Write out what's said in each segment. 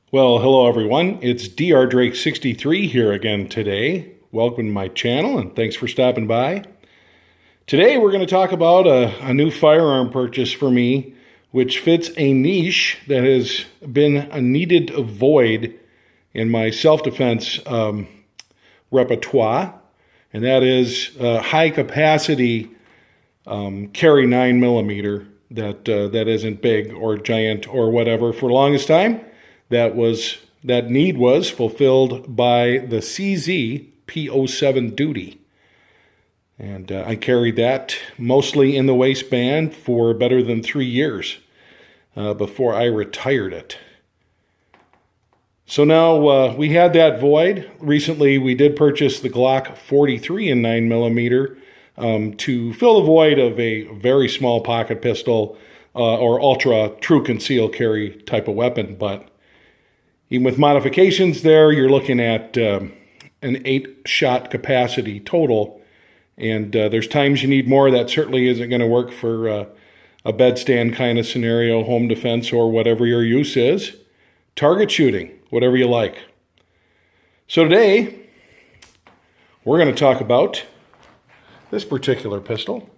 Well, hello everyone. It's Dr. Drake 63 here again today. Welcome to my channel and thanks for stopping by. Today we're going to talk about a new firearm purchase for me, which fits a niche that has been a needed void in my self-defense repertoire, and that is high capacity carry 9mm that isn't big or giant or whatever. For the longest time, that need was fulfilled by the CZ P07 Duty. And I carried that mostly in the waistband for better than 3 years before I retired it. So now we had that void. Recently we did purchase the Glock 43 in 9mm to fill the void of a very small pocket pistol or ultra true concealed carry type of weapon. But even with modifications there, you're looking at an 8-shot capacity total. And there's times you need more. That certainly isn't going to work for a bedstand kind of scenario, home defense, or whatever your use is. Target shooting, whatever you like. So today, we're going to talk about this particular pistol,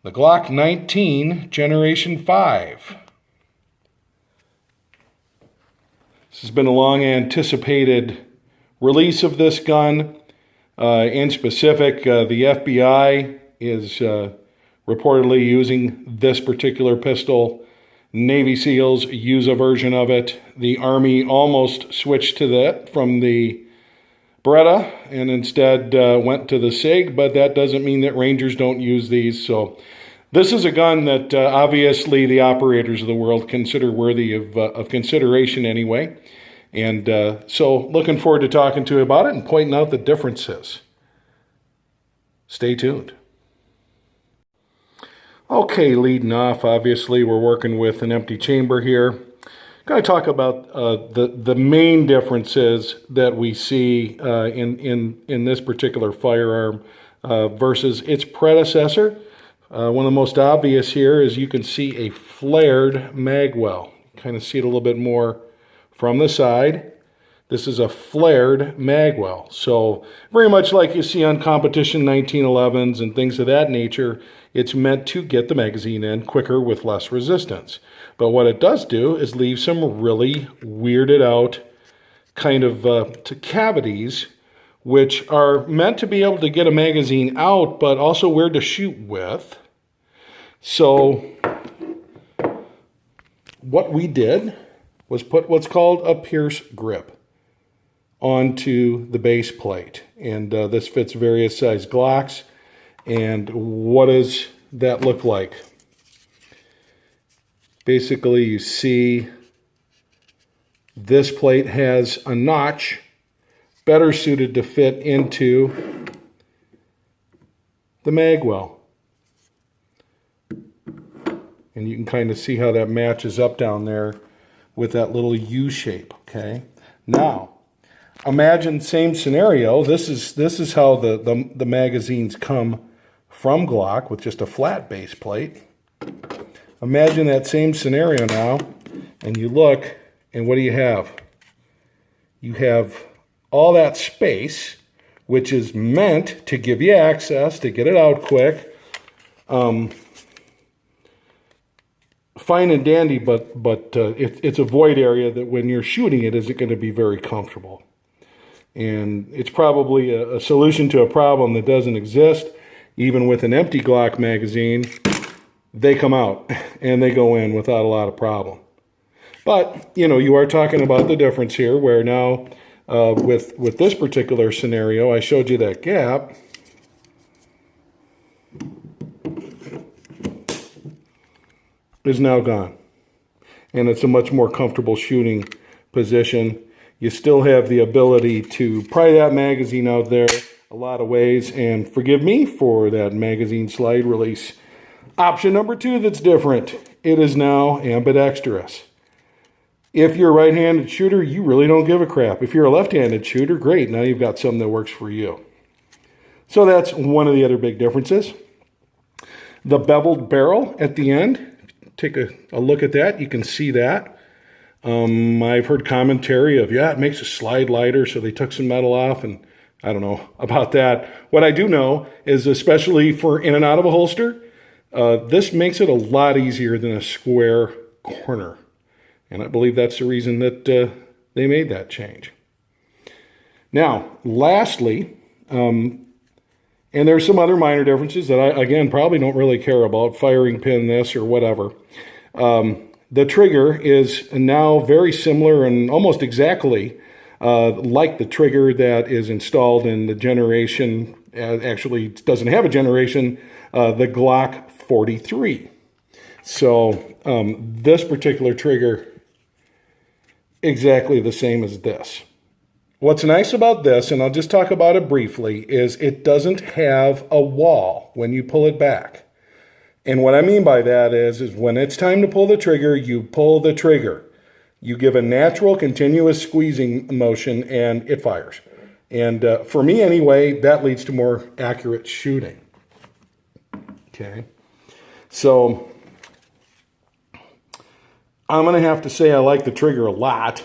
the Glock 19 Generation 5. This has been a long anticipated release of this gun. In specific, the FBI is reportedly using this particular pistol. Navy SEALs use a version of it. The Army almost switched to that from the Beretta and instead went to the SIG, but that doesn't mean that Rangers don't use these. So this is a gun that obviously the operators of the world consider worthy of consideration anyway. And so looking forward to talking to you about it and pointing out the differences. Stay tuned. Okay, leading off, obviously we're working with an empty chamber here. Going to talk about the main differences that we see in this particular firearm versus its predecessor. One of the most obvious here is you can see a flared mag well. Kind of see it a little bit more from the side. This is a flared mag well. So very much like you see on competition 1911s and things of that nature, it's meant to get the magazine in quicker with less resistance. But what it does do is leave some really weirded out kind of cavities, which are meant to be able to get a magazine out, but also weird to shoot with. So what we did was put what's called a pierce grip onto the base plate. And this fits various size Glocks. And what does that look like? Basically, you see this plate has a notch better suited to fit into the mag well. And you can kind of see how that matches up down there with that little U shape, okay? Now, imagine same scenario. This is how the magazines come from Glock with just a flat base plate. Imagine that same scenario now, and you look, and what do you have? You have all that space, which is meant to give you access to get it out quick. Fine and dandy, but it's a void area that when you're shooting it isn't going to be very comfortable. And it's probably a solution to a problem that doesn't exist. Even with an empty Glock magazine, they come out and they go in without a lot of problem. But, you know, you are talking about the difference here where now with this particular scenario, I showed you that gap. Is now gone. And it's a much more comfortable shooting position. You still have the ability to pry that magazine out there a lot of ways. And forgive me for that magazine slide release. Option number 2 that's different. It is now ambidextrous. If you're a right-handed shooter, you really don't give a crap. If you're a left-handed shooter, great. Now you've got something that works for you. So that's one of the other big differences. The beveled barrel at the end. Take a look at that. You can see that. I've heard commentary of, yeah, it makes a slide lighter, so they took some metal off, and I don't know about that. What I do know is, especially for in and out of a holster, this makes it a lot easier than a square corner. And I believe that's the reason that they made that change. Now, lastly, and there's some other minor differences that I, again, probably don't really care about, firing pin this or whatever. The trigger is now very similar and almost exactly like the trigger that is installed in the generation, actually doesn't have a generation, the Glock 43. So this particular trigger, exactly the same as this. What's nice about this, and I'll just talk about it briefly, is it doesn't have a wall when you pull it back. And what I mean by that is when it's time to pull the trigger, you pull the trigger. You give a natural, continuous squeezing motion, and it fires. And for me anyway, that leads to more accurate shooting. Okay. So I'm going to have to say I like the trigger a lot.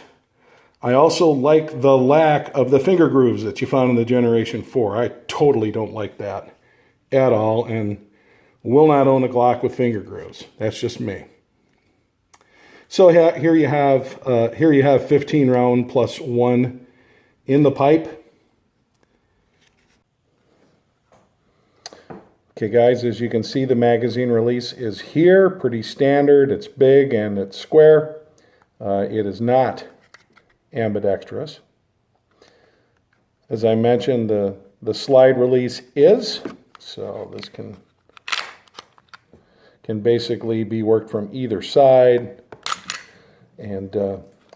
I also like the lack of the finger grooves that you found in the Generation 4. I totally don't like that at all, and will not own a Glock with finger grooves. That's just me. So here you have 15 round plus 1 in the pipe. Okay, guys, as you can see, the magazine release is here. Pretty standard. It's big and it's square. It is not ambidextrous. As I mentioned, the slide release is, so this can basically be worked from either side, and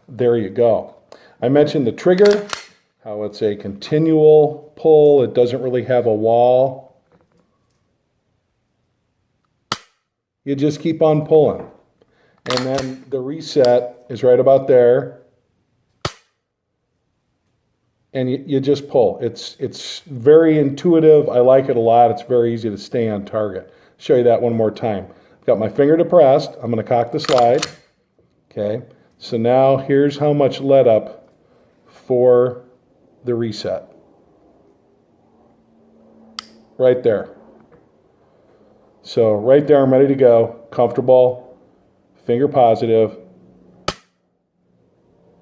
there you go. I mentioned the trigger, how it's a continual pull. It doesn't really have a wall. You just keep on pulling. And then the reset is right about there. And you just pull. It's very intuitive. I like it a lot. It's very easy to stay on target. Show you that one more time. I've got my finger depressed. I'm going to cock the slide. Okay. So now here's how much let up for the reset. Right there. So right there, I'm ready to go. Comfortable, finger positive,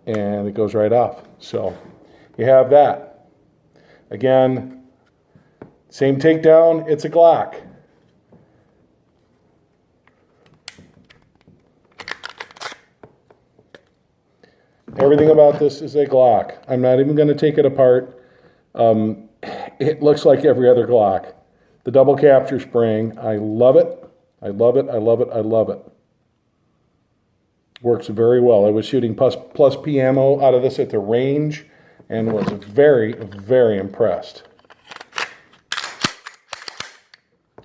and it goes right off. So you have that. Again, same takedown, it's a Glock. Everything about this is a Glock. I'm not even going to take it apart. It looks like every other Glock. The double capture spring, I love it. I love it, I love it, I love it. Works very well. I was shooting plus P ammo out of this at the range and was very, very impressed.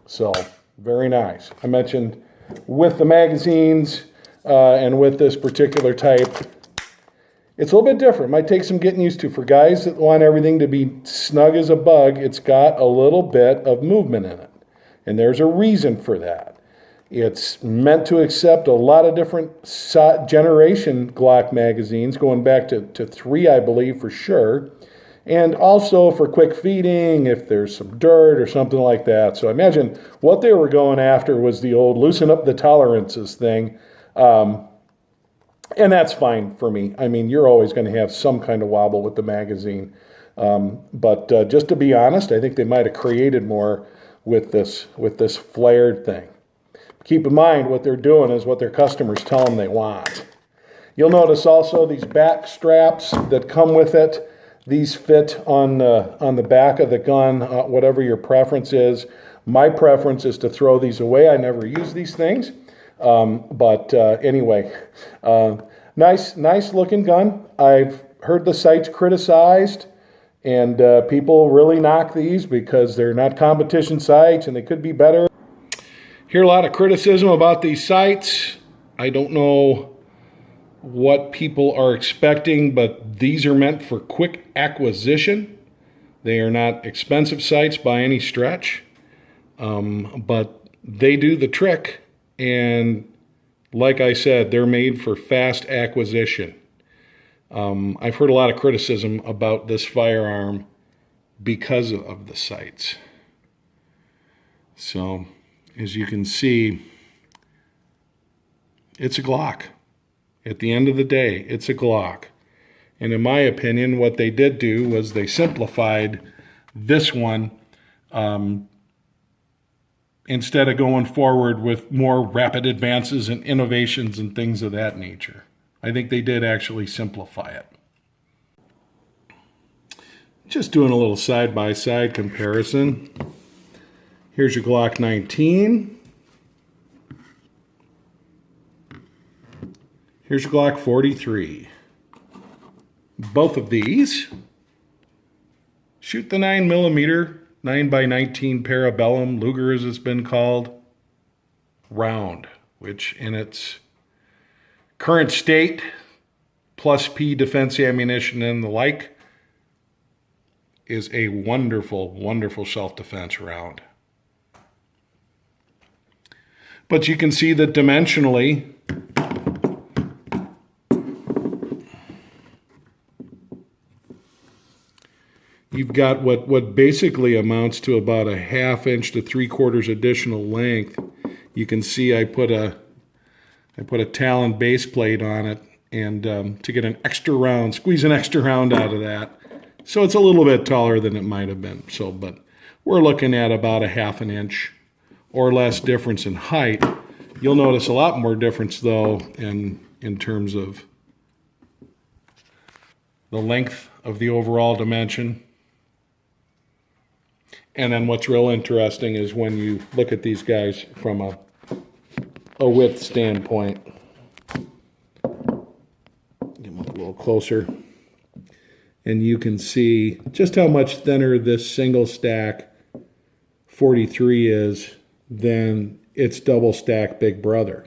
So, very nice. I mentioned with the magazines and with this particular type, it's a little bit different. Might take some getting used to. For guys that want everything to be snug as a bug, it's got a little bit of movement in it. And there's a reason for that. It's meant to accept a lot of different generation Glock magazines, going back to 3, I believe, for sure. And also for quick feeding, if there's some dirt or something like that. So I imagine what they were going after was the old loosen up the tolerances thing. And that's fine for me. I mean, you're always going to have some kind of wobble with the magazine. But just to be honest, I think they might have created more with this flared thing. Keep in mind, what they're doing is what their customers tell them they want. You'll notice also these back straps that come with it. These fit on the back of the gun, whatever your preference is. My preference is to throw these away. I never use these things. Anyway, nice looking gun. I've heard the sights criticized, and people really knock these because they're not competition sights and they could be better. Hear a lot of criticism about these sights. I don't know what people are expecting, but these are meant for quick acquisition. They are not expensive sights by any stretch, but they do the trick. And like I said, they're made for fast acquisition. I've heard a lot of criticism about this firearm because of the sights. So, as you can see, it's a Glock. At the end of the day, it's a Glock. And in my opinion, what they did do was they simplified this one instead of going forward with more rapid advances and innovations and things of that nature. I think they did actually simplify it. Just doing a little side-by-side comparison. Here's your Glock 19. Here's your Glock 43. Both of these shoot the 9mm, 9x19 Parabellum, Luger as it's been called, round, which in its current state, plus P defense ammunition and the like, is a wonderful, wonderful self-defense round. But you can see that dimensionally, you've got what basically amounts to about a 1/2 inch to 3/4 additional length. You can see I put a Talon base plate on it, and to get an extra round, squeeze an extra round out of that. So it's a little bit taller than it might have been. So, but we're looking at about a 1/2 inch or less difference in height. You'll notice a lot more difference though in terms of the length of the overall dimension. And then what's real interesting is when you look at these guys from a width standpoint. Get them up a little closer. And you can see just how much thinner this single stack 43 is than its double stack big brother.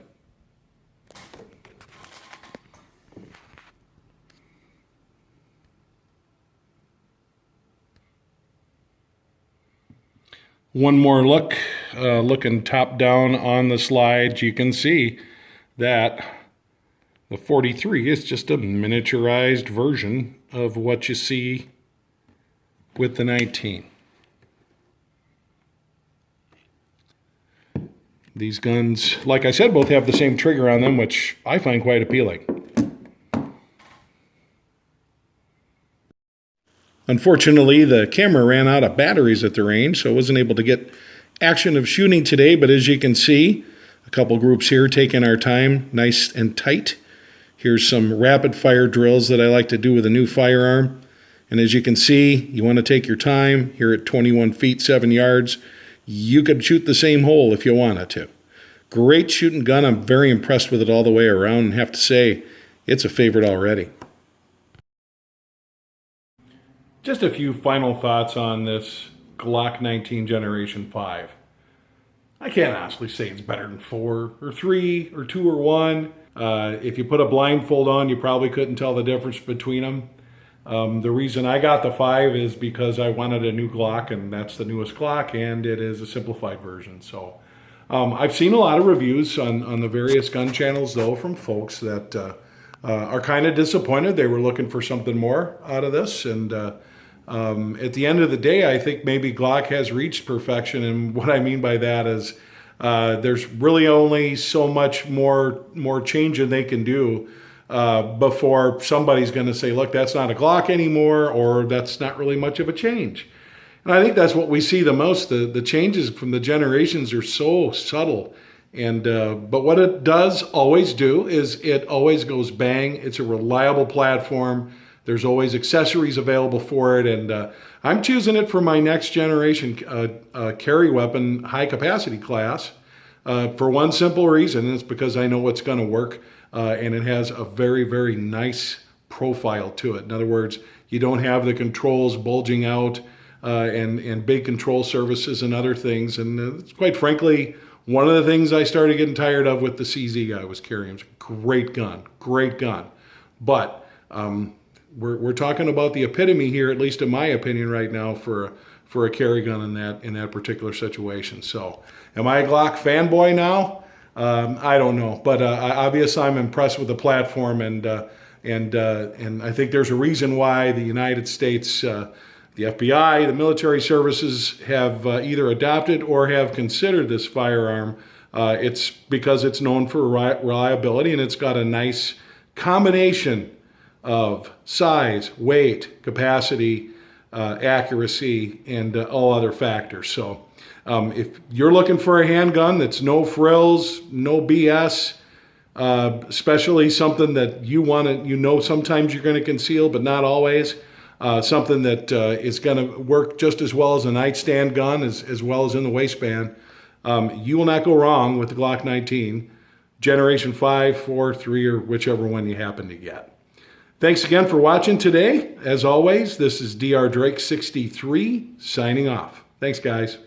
One more look, looking top down on the slides, you can see that the 43 is just a miniaturized version of what you see with the 19. These guns, like I said, both have the same trigger on them, which I find quite appealing. Unfortunately, the camera ran out of batteries at the range, so I wasn't able to get action of shooting today, but as you can see, a couple groups here taking our time nice and tight. Here's some rapid fire drills that I like to do with a new firearm. And as you can see, you want to take your time. Here at 21 feet, 7 yards, you could shoot the same hole if you wanted to. Great shooting gun. I'm very impressed with it all the way around and have to say it's a favorite already. Just a few final thoughts on this Glock 19 Generation 5. I can't honestly say it's better than 4 or 3 or 2 or 1. If you put a blindfold on, you probably couldn't tell the difference between them. The reason I got the 5 is because I wanted a new Glock, and that's the newest Glock, and it is a simplified version. So I've seen a lot of reviews on the various gun channels, though, from folks that are kind of disappointed. They were looking for something more out of this, and at the end of the day, I think maybe Glock has reached perfection, and what I mean by that is there's really only so much more changing they can do before somebody's going to say, look, that's not a Glock anymore, or that's not really much of a change. And I think that's what we see the most. The changes from the generations are so subtle. And but what it does always do is it always goes bang. It's a reliable platform. There's always accessories available for it. And I'm choosing it for my next generation carry weapon high capacity class for one simple reason, and it's because I know it's going to work. And it has a very, very nice profile to it. In other words, you don't have the controls bulging out and big control surfaces and other things. And quite frankly, one of the things I started getting tired of with the CZ I was carrying. It was a great gun, great gun. But we're talking about the epitome here, at least in my opinion right now, for a carry gun in that particular situation. So am I a Glock fanboy now? I don't know, but obviously I'm impressed with the platform, and I think there's a reason why the United States, the FBI, the military services have either adopted or have considered this firearm. It's because it's known for reliability, and it's got a nice combination of size, weight, capacity, accuracy, and all other factors. So if you're looking for a handgun that's no frills, no BS, especially something that you want to, sometimes you're going to conceal, but not always, something that is going to work just as well as a nightstand gun, as well as in the waistband, you will not go wrong with the Glock 19, Generation 5, 4, 3, or whichever one you happen to get. Thanks again for watching today. As always, this is Dr. Drake 63 signing off. Thanks, guys.